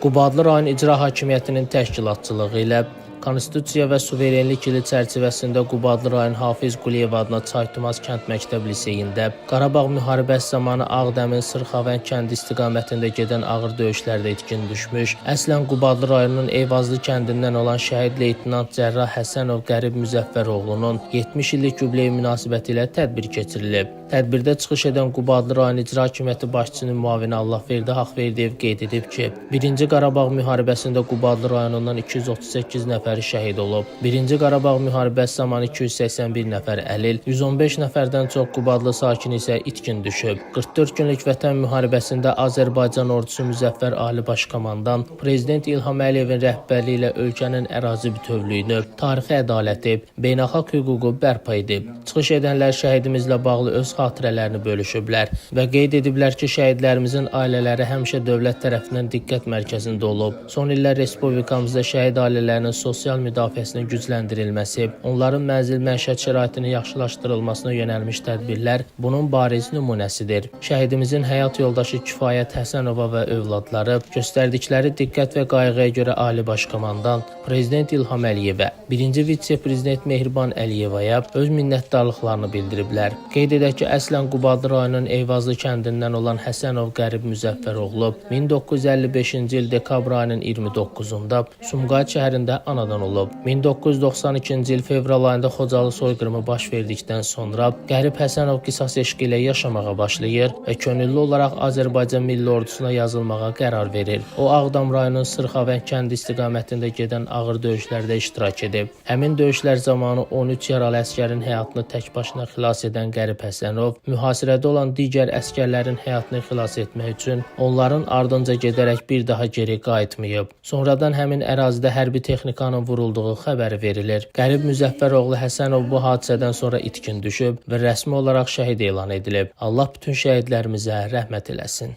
Qubadlı rayon İcra Hakimiyyətinin təşkilatçılığı ilə Konstitusiya və Suverenlik ili çərçivəsində Qubadlı rayon Hafiz Quliyev adına Çaytumaz Kənd Məktəb Liseyində Qarabağ müharibəsi zamanı Ağdəmin Sırxavənd kəndi istiqamətində gedən ağır döyüşlərdə itkin düşmüş, əslən Qubadlı rayonunun Eyvazlı kəndindən olan şəhid leytenant Cərrah Həsənov Qərib Müzəffəroğlunun 70 illik yubileyi münasibəti ilə tədbir keçirilib. Tədbirdə çıxış edən Qubadlı rayon İcra Hakimiyyəti başçısının müavini Allahverdi Haqverdiyev qeyd edib ki, 1-ci Qarabağ müharibəsində Qubadlı rayonundan 238 nəfəri şəhid olub. 1-ci Qarabağ müharibəsi zamanı 281 nəfər əlil, 115 nəfərdən çox Qubadlı sakini isə itkin düşüb. 44 günlük vətən müharibəsində Azərbaycan ordusu Müzəffər Ali Başkomandan Prezident İlham Əliyevin rəhbərliyi ilə ölkənin ərazi bütövlüyünü, tarixi ədaləti, beynəlxalq hüququ bərpa edib. Çıxış edənlər şəhidimizlə bağlı öz xatirələrini bölüşüblər və qeyd ediblər ki, şəhidlərimizin ailələri həmişə dövlət tərəfindən diqqət mərkəzində olub. Son illər Respublikamızda şəhid ailələrinin sosial müdafiəsinin gücləndirilməsi, onların mənzil məişət şəraitinin yaxşılaşdırılmasına yönəlmiş tədbirlər bunun bariz nümunəsidir. Şəhidimizin həyat yoldaşı Kifayət Həsənova və övladları göstərdikləri diqqət və qayğıya görə Ali Başkomandan Prezident İlham Əliyevə, 1-ci vitse-prezident Mehriban Əliyevaya öz minnətdarlıqlarını bildiriblər. Qeyd edək ki, əslən Qubadlı rayonunun Eyvazlı kəndindən olan Həsənov Qərib Müzəffəroğlu 1955-ci il dekabr ayının 29-da Sumqayıt şəhərində anadan olub. 1992-ci il fevral ayında Xocalı soyqırımı baş verdikdən sonra Qərib Həsənov qisas eşqi ilə yaşamağa başlayır və könüllü olaraq Azərbaycan Milli Ordusuna yazılmağa qərar verir. O, Ağdam rayonunun Sırxavənd kəndi istiqamətində gedən ağır döyüşlərdə iştirak edib. Həmin döyüşlər zamanı 13 yaralı əskərin həyatını tək başına xilas edən Qərib Həsənov mühasirədə olan digər əskərlərin həyatını xilas etmək üçün onların ardınca gedərək bir daha geri qayıtmayıb. Sonradan həmin ərazidə hərbi texnikanın vurulduğu xəbəri verilir. Qərib Müzəffəroğlu Həsənov bu hadisədən sonra itkin düşüb və rəsmi olaraq şəhid elan edilib. Allah bütün şəhidlərimizə rəhmət eləsin.